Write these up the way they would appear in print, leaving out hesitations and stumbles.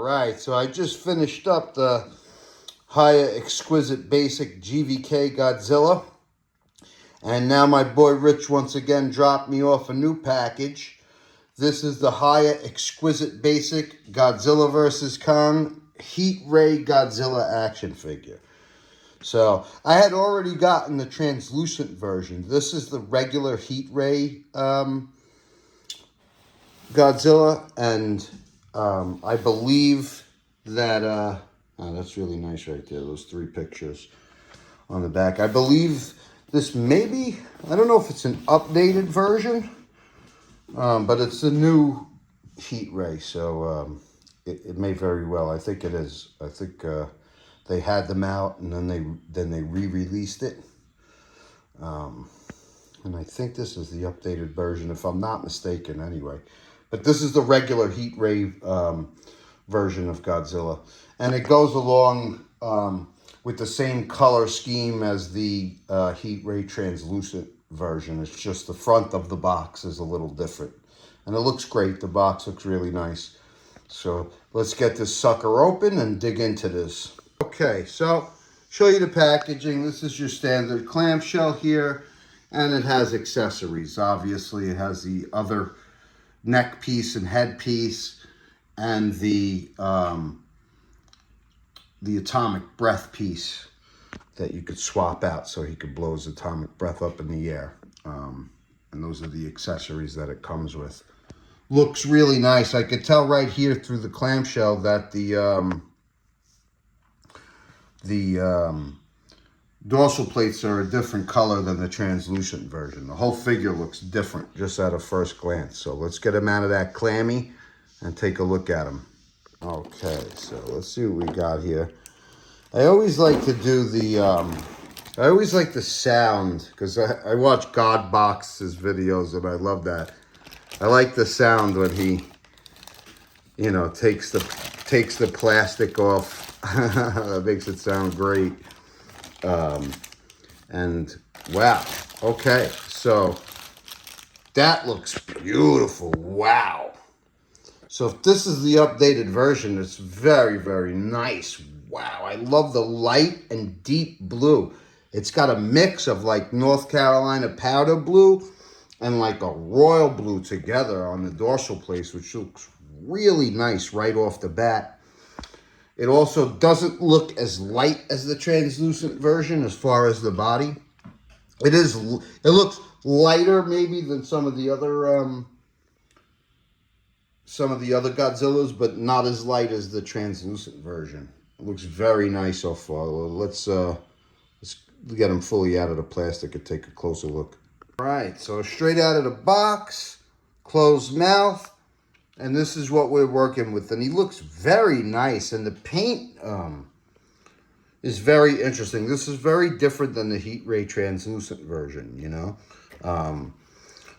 Alright, so I just finished up the Hiya Exquisite Basic GVK Godzilla. And now my boy Rich once again dropped me off a new package. This is the Hiya Exquisite Basic Godzilla vs. Kong Heat Ray Godzilla action figure. So I had already gotten the translucent version. This is the regular Heat Ray Godzilla, and I believe that, oh, that's really nice right there, those three pictures on the back. I believe this maybe, I don't know if it's an updated version, but it's the new Heat Ray, so it may very well. I think it is. I think they had them out, and then they re-released it. And I think this is the updated version, if I'm not mistaken, anyway. But this is the regular Heat Ray version of Godzilla. And it goes along with the same color scheme as the Heat Ray translucent version. It's just the front of the box is a little different. And it looks great. The box looks really nice. So let's get this sucker open and dig into this. Okay, so show you the packaging. This is your standard clamshell here. And it has accessories. Obviously, it has the other neck piece and head piece, and the atomic breath piece that you could swap out so he could blow his atomic breath up in the air. And those are the accessories that it comes with. Looks really nice. I could tell right here through the clamshell that the dorsal plates are a different color than the translucent version. The whole figure looks different just at a first glance. So let's get him out of that clammy and take a look at him. Okay, so let's see what we got here. I always like to do the, I always like the sound, because I watch Godbox's videos and I love that. I like the sound when he, you know, takes the plastic off. That makes it sound great. And wow, okay, so that looks beautiful. Wow. So if this is the updated version, it's very, very nice. Wow, I love the light and deep blue. It's got a mix of like North Carolina powder blue and like a royal blue together on the dorsal plates, which looks really nice right off the bat. It also doesn't look as light as the translucent version as far as the body. It looks lighter maybe than some of the other Godzillas, but not as light as the translucent version. It looks very nice so far. Let's get them fully out of the plastic and take a closer look. All right, so straight out of the box, closed mouth. And this is what we're working with. And he looks very nice. And the paint is very interesting. This is very different than the Heat Ray translucent version, you know.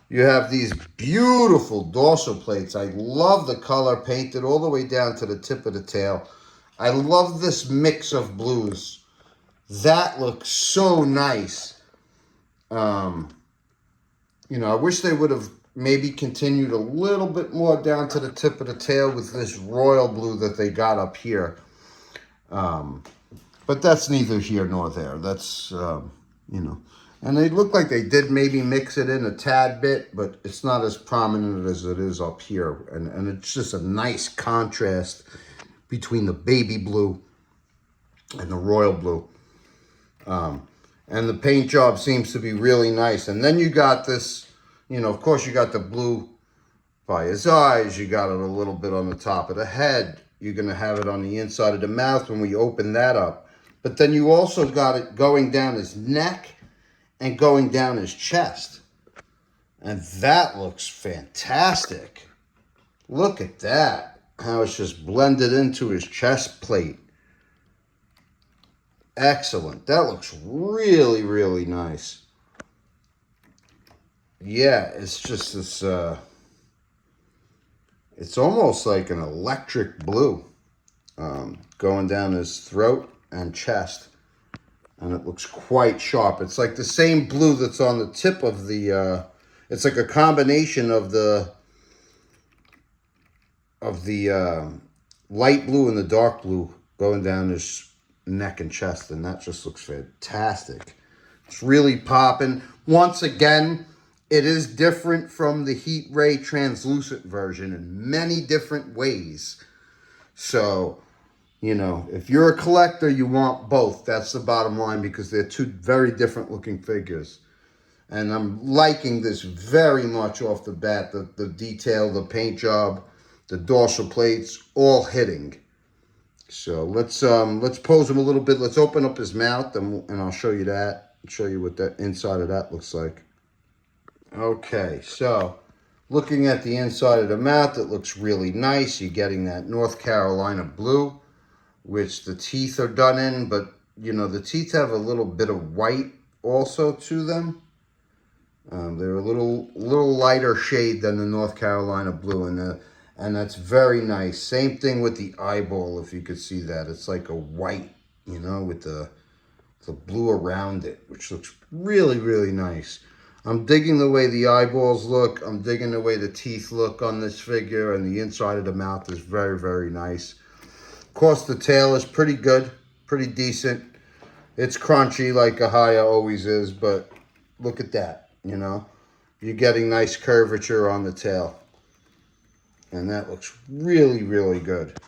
You have these beautiful dorsal plates. I love the color painted all the way down to the tip of the tail. I love this mix of blues. That looks so nice. You know, I wish they would have maybe continued a little bit more down to the tip of the tail with this royal blue that they got up here. But that's neither here nor there. That's, you know. And they look like they did maybe mix it in a tad bit, but it's not as prominent as it is up here. And it's just a nice contrast between the baby blue and the royal blue. And the paint job seems to be really nice. And then you got this, you know, of course, you got the blue by his eyes. You got it a little bit on the top of the head. You're going to have it on the inside of the mouth when we open that up. But then you also got it going down his neck and going down his chest. And that looks fantastic. Look at that. How it's just blended into his chest plate. Excellent. That looks really, really nice. Yeah, it's just this, it's almost like an electric blue going down his throat and chest. And it looks quite sharp. It's like the same blue that's on the tip of the, it's like a combination of the light blue and the dark blue going down his neck and chest, and that just looks fantastic. It's really popping. Once again, it is different from the Heat Ray translucent version in many different ways. So, you know, if you're a collector, you want both. That's the bottom line, because they're two very different looking figures. And I'm liking this very much off the bat. The detail, the paint job, the dorsal plates, all hitting. So let's pose him a little bit. Let's open up his mouth, and I'll show you that. Show you what the inside of that looks like. Okay, so looking at the inside of the mouth, it looks really nice. You're getting that North Carolina blue, which the teeth are done in, but you know, the teeth have a little bit of white also to them. They're a little lighter shade than the North Carolina blue, and that's very nice. Same thing with the eyeball, if you could see that. It's like a white, you know, with the blue around it, which looks really, really nice. I'm digging the way the eyeballs look. I'm digging the way the teeth look on this figure, and the inside of the mouth is very, very nice. Of course, the tail is pretty good, pretty decent. It's crunchy like a Hiya always is, but look at that, you know. You're getting nice curvature on the tail. And that looks really, really good.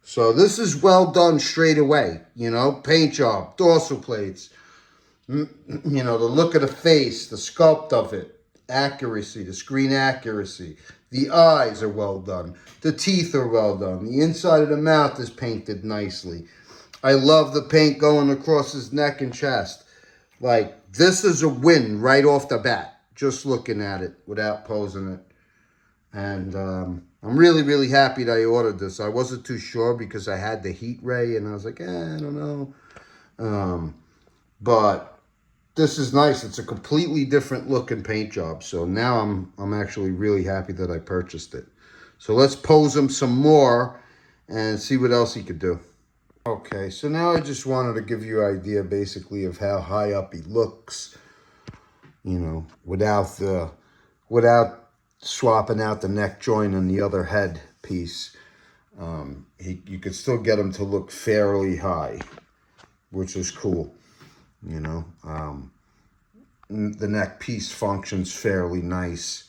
So this is well done straight away, you know. Paint job, dorsal plates, you know, the look of the face, the sculpt of it, accuracy, the screen accuracy. The eyes are well done. The teeth are well done. The inside of the mouth is painted nicely. I love the paint going across his neck and chest. Like, this is a win right off the bat, just looking at it without posing it. And I'm really, really happy that I ordered this. I wasn't too sure because I had the Heat Ray, and I was like, I don't know. But this is nice. It's a completely different look and paint job. So now I'm actually really happy that I purchased it. So let's pose him some more and see what else he could do. Okay, so now I just wanted to give you an idea basically of how high up he looks, you know, without swapping out the neck joint and the other head piece. You could still get him to look fairly high, which is cool, you know. The neck piece functions fairly nice.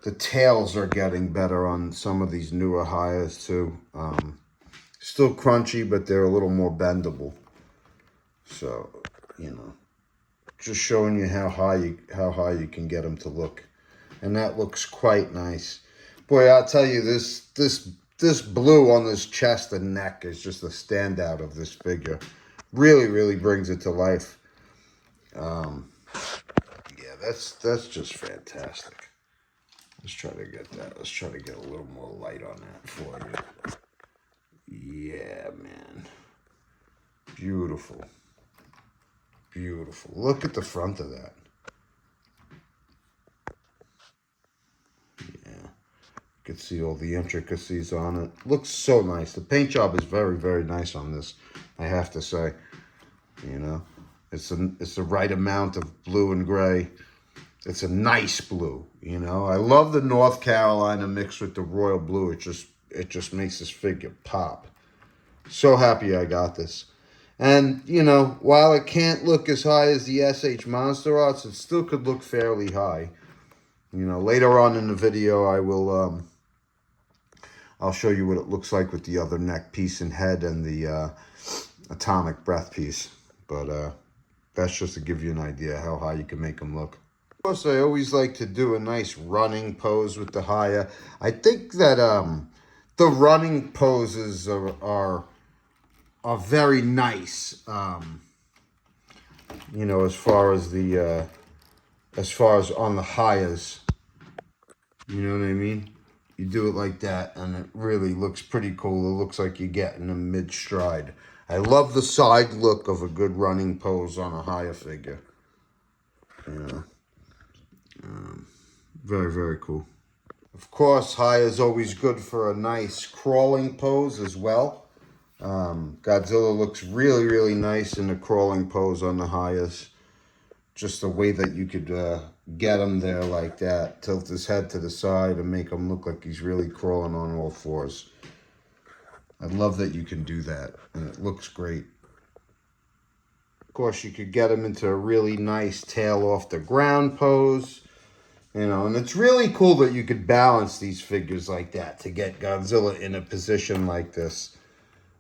The tails are getting better on some of these newer Hiyas too. Still crunchy, but they're a little more bendable. So, you know, just showing you how high you can get them to look. And that looks quite nice. Boy, I'll tell you, this blue on this chest and neck is just a standout of this figure. Really, really brings it to life. Yeah, that's just fantastic. Let's try to get that. Let's try to get a little more light on that for you. Yeah, man. Beautiful. Beautiful. Look at the front of that. Yeah. You can see all the intricacies on it. Looks so nice. The paint job is very, very nice on this, I have to say. You know, it's the right amount of blue and gray. It's a nice blue, you know. I love the North Carolina mixed with the royal blue. It just makes this figure pop. So happy I got this. And, you know, while it can't look as high as the SH Monster Arts, it still could look fairly high. You know, later on in the video, I'll show you what it looks like with the other neck piece and head and the atomic breath piece. But that's just to give you an idea how high you can make them look. Of course, I always like to do a nice running pose with the Hiya. I think that the running poses are very nice. You know, as far as on the Hiyas, you know what I mean? You do it like that, and it really looks pretty cool. It looks like you're getting them mid-stride. I love the side look of a good running pose on a Hiya figure. Yeah. Very, very cool. Of course, Hiya is always good for a nice crawling pose as well. Godzilla looks really, really nice in the crawling pose on the Hiyas. Just the way that you could get him there like that. Tilt his head to the side and make him look like he's really crawling on all fours. I love that you can do that, and it looks great. Of course, you could get him into a really nice tail off the ground pose. You know, and it's really cool that you could balance these figures like that to get Godzilla in a position like this,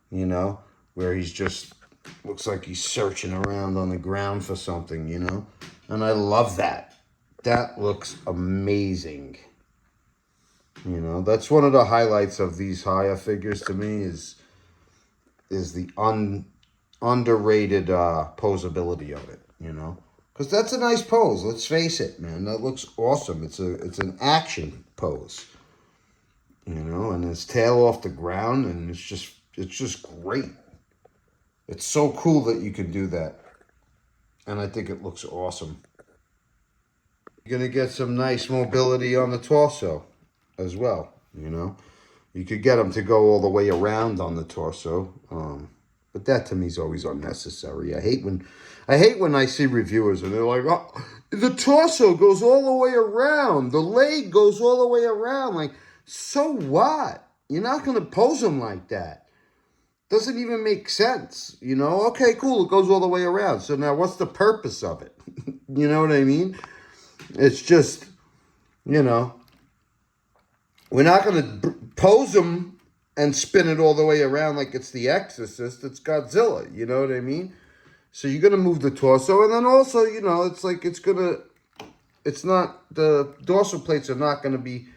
you know, where he's just, looks like he's searching around on the ground for something, you know. And I love that. That looks amazing. You know, that's one of the highlights of these Hiya figures to me is the underrated posability of it, you know. Because that's a nice pose. Let's face it, man. That looks awesome. It's an action pose, you know. And his tail off the ground, and it's just great. It's so cool that you can do that, and I think it looks awesome. You're gonna get some nice mobility on the torso, as well. You know, you could get him to go all the way around on the torso. But that to me is always unnecessary. I hate when I see reviewers and they're like, "Oh, the torso goes all the way around, the leg goes all the way around." Like, so what? You're not gonna pose him like that. Doesn't even make sense. You know? Okay, cool. It goes all the way around. So now, what's the purpose of it? You know what I mean? It's just, you know, we're not gonna pose him and spin it all the way around like it's the Exorcist. It's Godzilla, you know what I mean? So you're going to move the torso, and then also, you know, it's like the dorsal plates are not going to be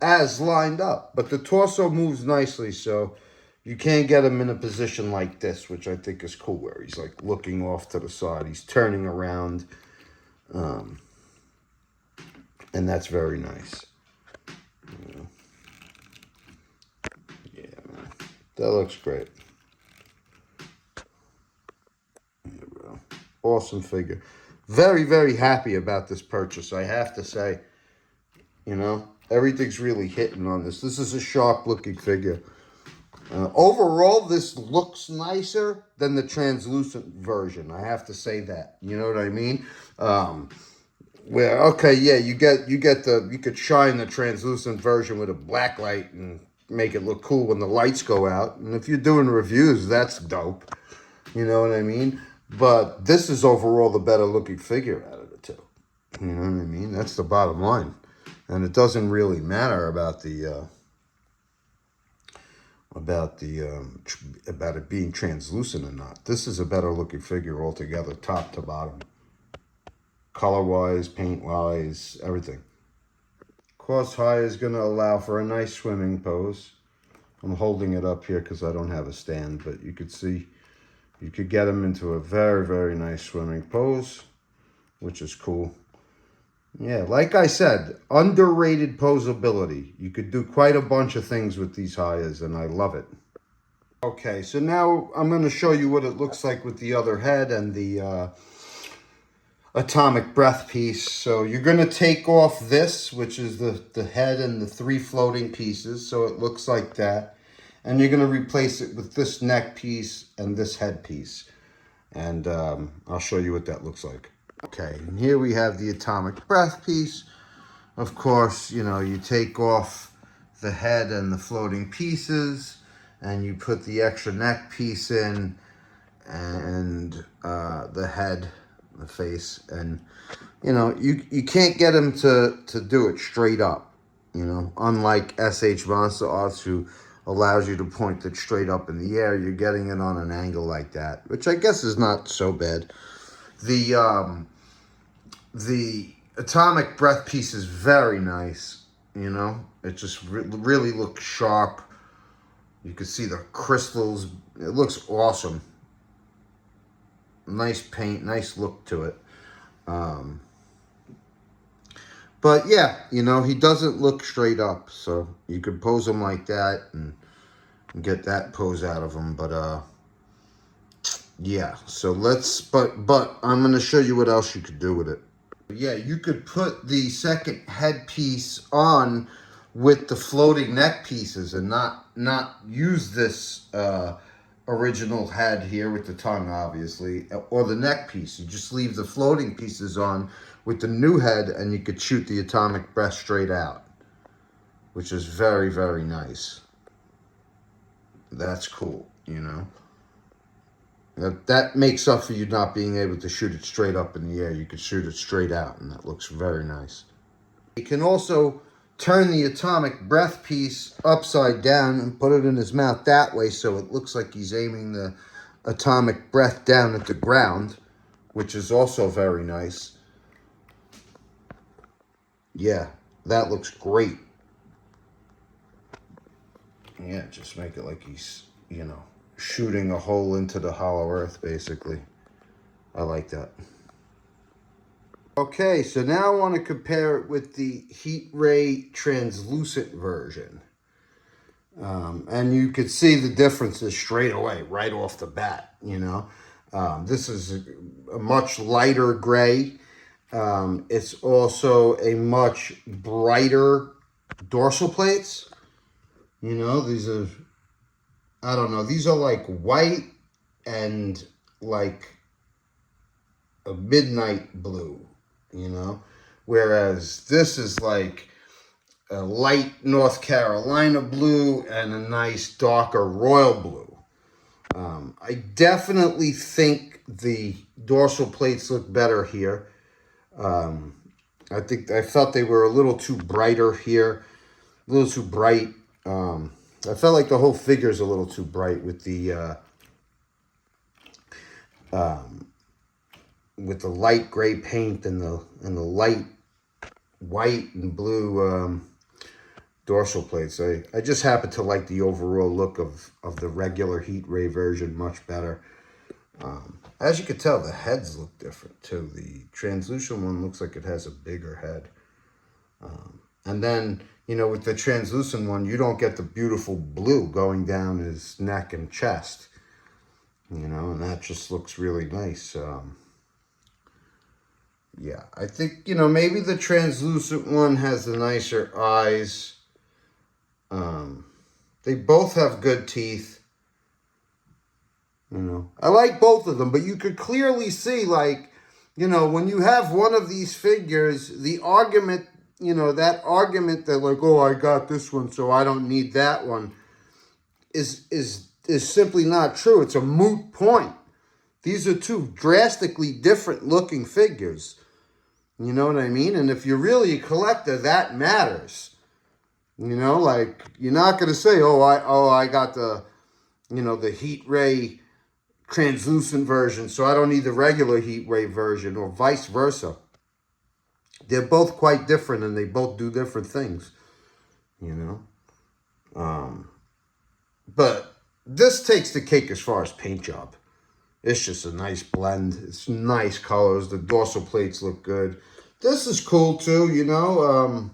as lined up, but the torso moves nicely, so you can't get him in a position like this, which I think is cool, where he's like looking off to the side. He's turning around, and that's very nice. You know? That looks great. There we go. Awesome figure. Very, very happy about this purchase, I have to say. You know, everything's really hitting on this. This is a sharp looking figure. Overall, this looks nicer than the translucent version. I have to say that. You know what I mean? Where, okay, yeah, you could shine the translucent version with a black light and make it look cool when the lights go out. And if you're doing reviews, that's dope. You know what I mean? But this is overall the better looking figure out of the two. You know what I mean? That's the bottom line. And it doesn't really matter about it being translucent or not. This is a better looking figure altogether, top to bottom. Color-wise, paint-wise, everything. Cross high is going to allow for a nice swimming pose. I'm holding it up here because I don't have a stand, but you could see, you could get him into a very, very nice swimming pose, which is cool. Yeah, like I said, underrated posability. You could do quite a bunch of things with these Hiyas, and I love it. Okay, so now I'm going to show you what it looks like with the other head and the atomic breath piece. So you're going to take off this, which is the head and the 3 floating pieces, so it looks like that. And you're going to replace it with this neck piece and this head piece. And I'll show you what that looks like. Okay, and here we have the atomic breath piece. Of course, you know, you take off the head and the floating pieces, and you put the extra neck piece in, and the head, the face, and you know, you can't get him to do it straight up, you know, unlike SH Monster Arts, who allows you to point it straight up in the air. You're getting it on an angle like that, which I guess is not so bad. The atomic breath piece is very nice, you know, it just really looks sharp. You can see the crystals. It looks awesome. Nice paint, nice look to it. But yeah, you know, he doesn't look straight up, so you could pose him like that and get that pose out of him. But yeah, so but I'm going to show you what else you could do with it. Yeah, you could put the second headpiece on with the floating neck pieces and not use this original head here with the tongue, obviously, or the neck piece. You just leave the floating pieces on with the new head, and you could shoot the atomic breath straight out, which is very, very nice. That's cool, you know. That makes up for you not being able to shoot it straight up in the air. You could shoot it straight out, and that looks very nice. You can also turn the atomic breath piece upside down and put it in his mouth that way, so it looks like he's aiming the atomic breath down at the ground, which is also very nice. Yeah, that looks great. Yeah, just make it like he's, you know, shooting a hole into the hollow earth, basically. I like that. Okay, so now I want to compare it with the heat ray translucent version. And you could see the differences straight away, right off the bat, you know. This is a much lighter gray. It's also a much brighter dorsal plates. You know, these are, I don't know, these are like white and like a midnight blue, you know, whereas this is like a light North Carolina blue and a nice darker royal blue. I definitely think the dorsal plates look better here. I felt they were a little too brighter here, a little too bright. I felt like the whole figure is a little too bright with the light gray paint and the light white and blue dorsal plates. I just happen to like the overall look of the regular heat ray version much better. As you can tell, the heads look different too. The translucent one looks like it has a bigger head. And then, you know, with the translucent one, you don't get the beautiful blue going down his neck and chest. You know, and that just looks really nice. Yeah, I think, you know, maybe the translucent one has the nicer eyes. They both have good teeth. You know, I like both of them, but you could clearly see, like, you know, when you have one of these figures, the argument, you know, that argument that like, oh, I got this one, so I don't need that one, is simply not true. It's a moot point. These are two drastically different looking figures. You know what I mean? And if you're really a collector, that matters. You know, like, you're not going to say, I got the, you know, the heat ray translucent version, so I don't need the regular heat ray version, or vice versa. They're both quite different, and they both do different things, you know. But this takes the cake as far as paint job. It's just a nice blend. It's nice colors. The dorsal plates look good. This is cool too, you know.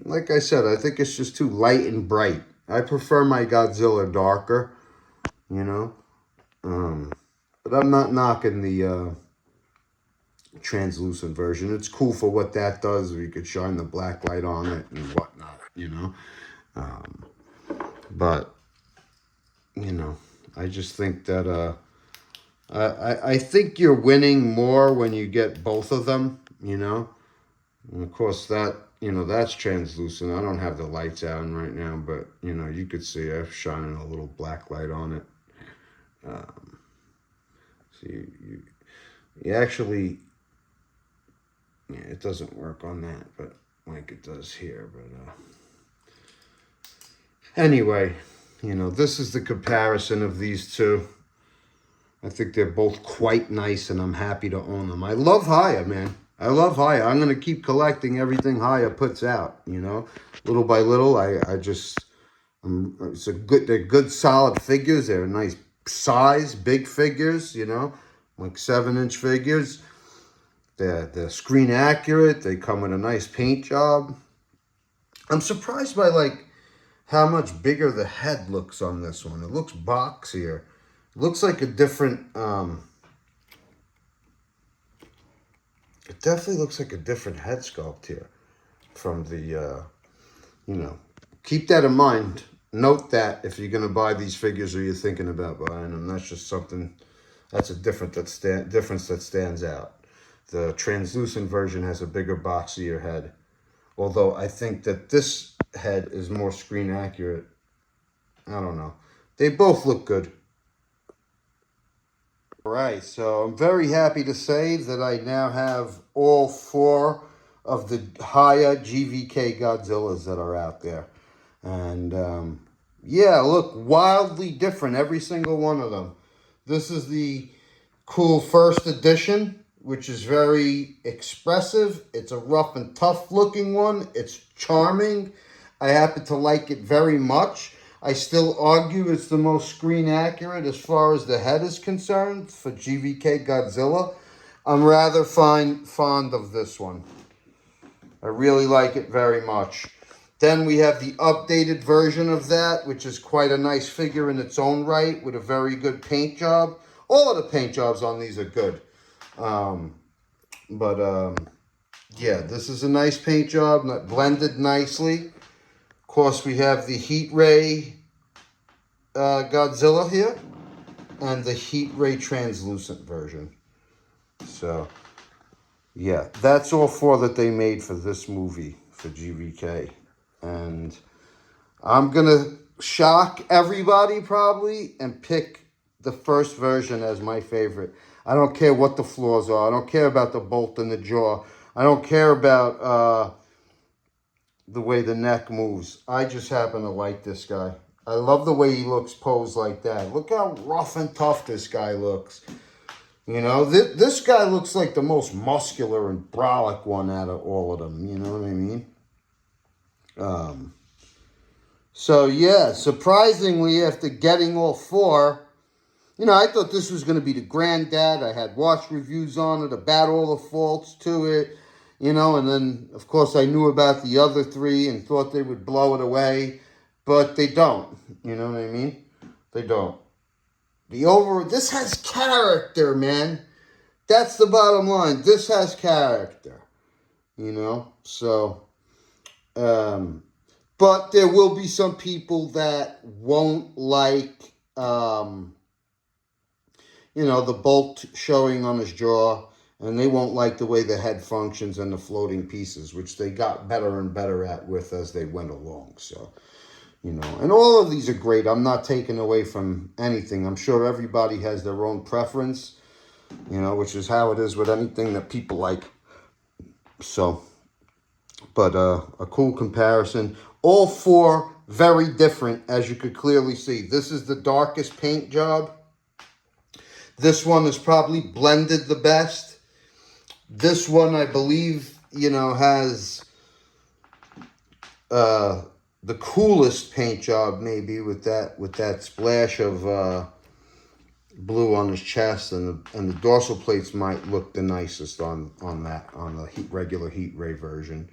Like I said, I think it's just too light and bright. I prefer my Godzilla darker, you know. But I'm not knocking the translucent version. It's cool for what that does. You could shine the black light on it and whatnot, you know. But, you know, I just think that I think you're winning more when you get both of them, you know. And of course that, you know, that's translucent. I don't have the lights on right now, but, you know, you could see I'm shining a little black light on it. So you actually, yeah, it doesn't work on that, but like it does here. But anyway, you know, this is the comparison of these two. I think they're both quite nice, and I'm happy to own them. I love Hiya, man. I love Hiya. I'm going to keep collecting everything Hiya puts out, you know. Little by little, they're good solid figures. They're nice size, big figures, you know, like 7-inch figures. They're screen accurate. They come with a nice paint job. I'm surprised by, like, how much bigger the head looks on this one. It looks boxier. It looks like a different, it definitely looks like a different head sculpt here from the, you know, keep that in mind. Note that if you're going to buy these figures or you're thinking about buying them. That's just something, that's a difference that stands out. The translucent version has a bigger, boxier head. Although I think that this head is more screen accurate. I don't know. They both look good. All right, so I'm very happy to say that I now have all four of the Hiya GVK Godzillas that are out there. And yeah, look, wildly different, every single one of them. This is the cool first edition, which is very expressive. It's a rough and tough looking one. It's charming. I happen to like it very much. I still argue it's the most screen accurate as far as the head is concerned for GVK Godzilla. I'm rather fond of this one. I really like it very much. Then we have the updated version of that, which is quite a nice figure in its own right with a very good paint job. All of the paint jobs on these are good. Yeah, this is a nice paint job, blended nicely. Of course, we have the Heat Ray Godzilla here and the Heat Ray translucent version. So, yeah, that's all four that they made for this movie for GVK. And I'm going to shock everybody probably and pick the first version as my favorite. I don't care what the flaws are. I don't care about the bolt in the jaw. I don't care about the way the neck moves. I just happen to like this guy. I love the way he looks posed like that. Look how rough and tough this guy looks. You know, this guy looks like the most muscular and brolic one out of all of them. You know what I mean? So, yeah, surprisingly, after getting all four, you know, I thought this was going to be the granddad. I had watched reviews on it about all the faults to it, you know, and then, of course, I knew about the other three and thought they would blow it away, but they don't. You know what I mean? They don't. This has character, man. That's the bottom line. This has character, you know, so... but there will be some people that won't like, you know, the bolt showing on his jaw, and they won't like the way the head functions and the floating pieces, which they got better and better at with as they went along. So, you know, and all of these are great. I'm not taking away from anything. I'm sure everybody has their own preference, you know, which is how it is with anything that people like. So... but a cool comparison. All four very different, as you could clearly see. This is the darkest paint job. This one is probably blended the best. This one, I believe, you know, has the coolest paint job, maybe, with that splash of blue on his chest, and the dorsal plates might look the nicest on the regular Heat Ray version.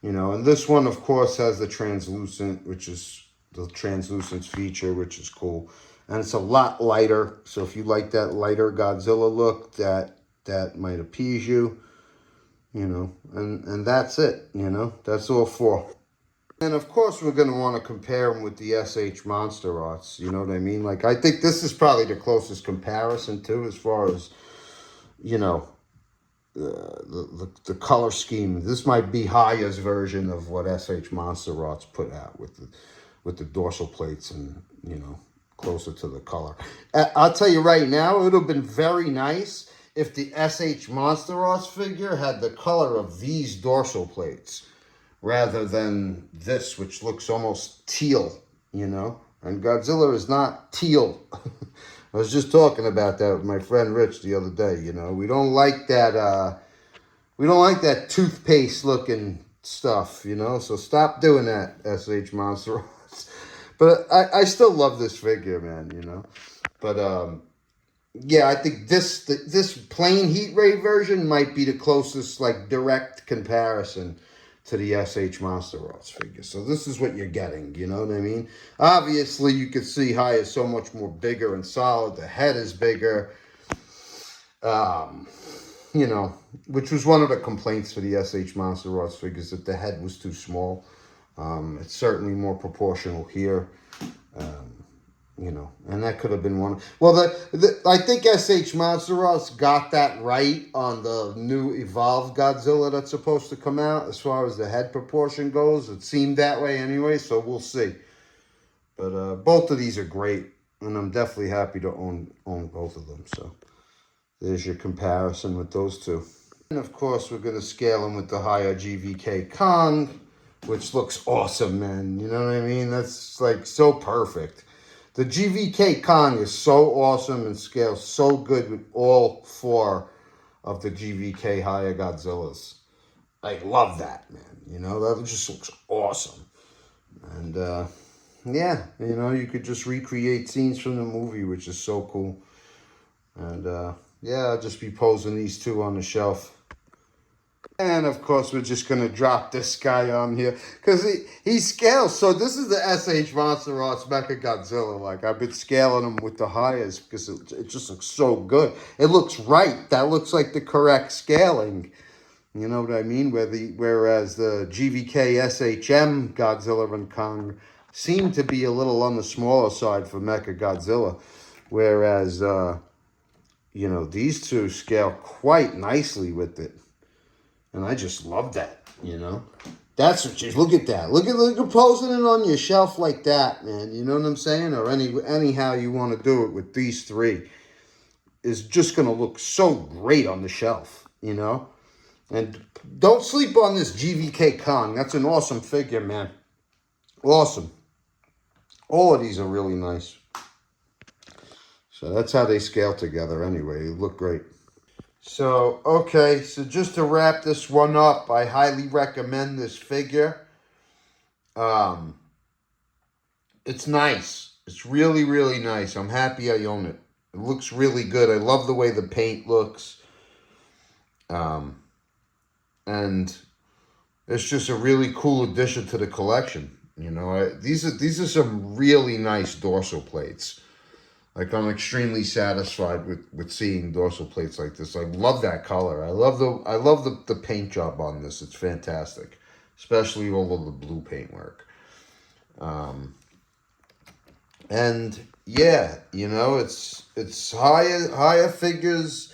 You know, and this one, of course, has the translucent, which is the translucence feature, which is cool. And it's a lot lighter. So if you like that lighter Godzilla look, that might appease you. You know, and that's it, you know. That's all four. And, of course, we're going to want to compare them with the SH Monster Arts. You know what I mean? Like, I think this is probably the closest comparison, too, as far as, you know... the color scheme. This might be Hiya's version of what SH Monster Arts put out with the dorsal plates and, you know, closer to the color. I'll tell you right now, it would have been very nice if the SH Monster Arts figure had the color of these dorsal plates rather than this, which looks almost teal, you know? And Godzilla is not teal. I was just talking about that with my friend Rich the other day, you know. We don't like that toothpaste looking stuff, you know. So stop doing that, SH Monster. But I still love this figure, man, you know. But yeah, I think this plain Heat Ray version might be the closest, like, direct comparison to the SH Monster Arts figure. So this is what you're getting, you know what I mean? Obviously, you can see Hiya is so much more bigger and solid. The head is bigger. You know, which was one of the complaints for the SH Monster Arts figures, that the head was too small. It's certainly more proportional here. You know, and that could have been one. Well, I think SH Monster Arts got that right on the new Evolved Godzilla that's supposed to come out. As far as the head proportion goes, it seemed that way anyway, so we'll see. But both of these are great. And I'm definitely happy to own both of them. So there's your comparison with those two. And of course, we're going to scale them with the Hiya GVK Kong, which looks awesome, man. You know what I mean? That's like so perfect. The GVK Kong is so awesome and scales so good with all four of the GVK Hiya Godzillas. I love that, man. You know, that just looks awesome. And yeah, you know, you could just recreate scenes from the movie, which is so cool. And yeah, I'll just be posing these two on the shelf. And of course, we're just going to drop this guy on here because he scales. So this is the SH Monster Arts Mecha Godzilla. Like, I've been scaling him with the Hiyas because it just looks so good. It looks right. That looks like the correct scaling. You know what I mean? Whereas the GVK SHM Godzilla and Kong seem to be a little on the smaller side for Mecha Godzilla. Whereas, you know, these two scale quite nicely with it. And I just love that, you know. That's what you look at that. Look at posing it on your shelf like that, man. You know what I'm saying? Or anyhow you want to do it with these three is just gonna look so great on the shelf, you know. And don't sleep on this GVK Kong. That's an awesome figure, man. Awesome. All of these are really nice. So that's how they scale together anyway. They look great. So, okay, so just to wrap this one up, I highly recommend this figure. It's nice. It's really, really nice. I'm happy I own it. It looks really good. I love the way the paint looks. And it's just a really cool addition to the collection. You know, these are some really nice dorsal plates. Like, I'm extremely satisfied with seeing dorsal plates like this. I love that color. I love the paint job on this. It's fantastic, especially all of the blue paintwork. And yeah, you know, it's Hiya figures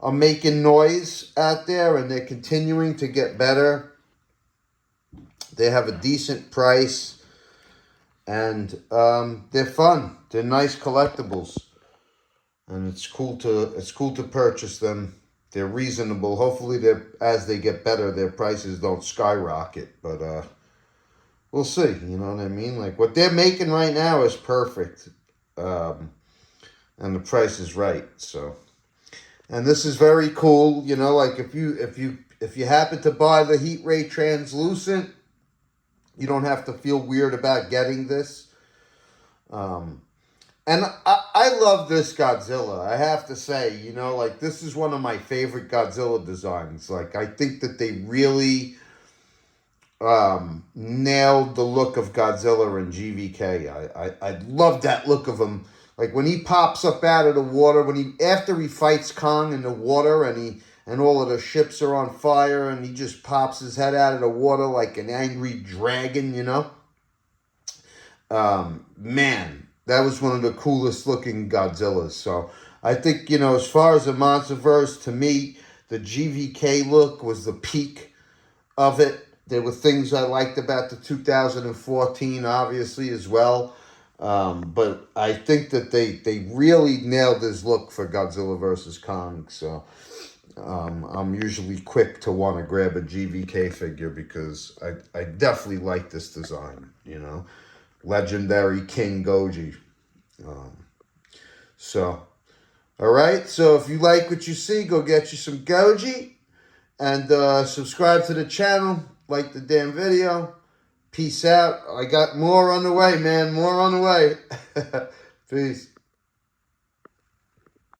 are making noise out there, and they're continuing to get better. They have a decent price, and they're fun. They're nice collectibles, and it's cool to purchase them. They're reasonable. Hopefully, as they get better, their prices don't skyrocket. But we'll see. You know what I mean? Like, what they're making right now is perfect, and the price is right. So, and this is very cool. You know, like if you happen to buy the Heat Ray Translucent, you don't have to feel weird about getting this. And I love this Godzilla. I have to say, you know, like, this is one of my favorite Godzilla designs. Like, I think that they really nailed the look of Godzilla in GVK. I love that look of him. Like, when he pops up out of the water, after he fights Kong in the water, and all of the ships are on fire, and he just pops his head out of the water like an angry dragon, you know? Man, that was one of the coolest looking Godzillas. So I think, you know, as far as the Monsterverse, to me, the GVK look was the peak of it. There were things I liked about the 2014, obviously, as well. But I think that they really nailed this look for Godzilla versus Kong. So I'm usually quick to want to grab a GVK figure because I definitely like this design, you know. Legendary King Goji. So, all right. So if you like what you see, go get you some Goji. And subscribe to the channel. Like the damn video. Peace out. I got more on the way, man. More on the way. Peace.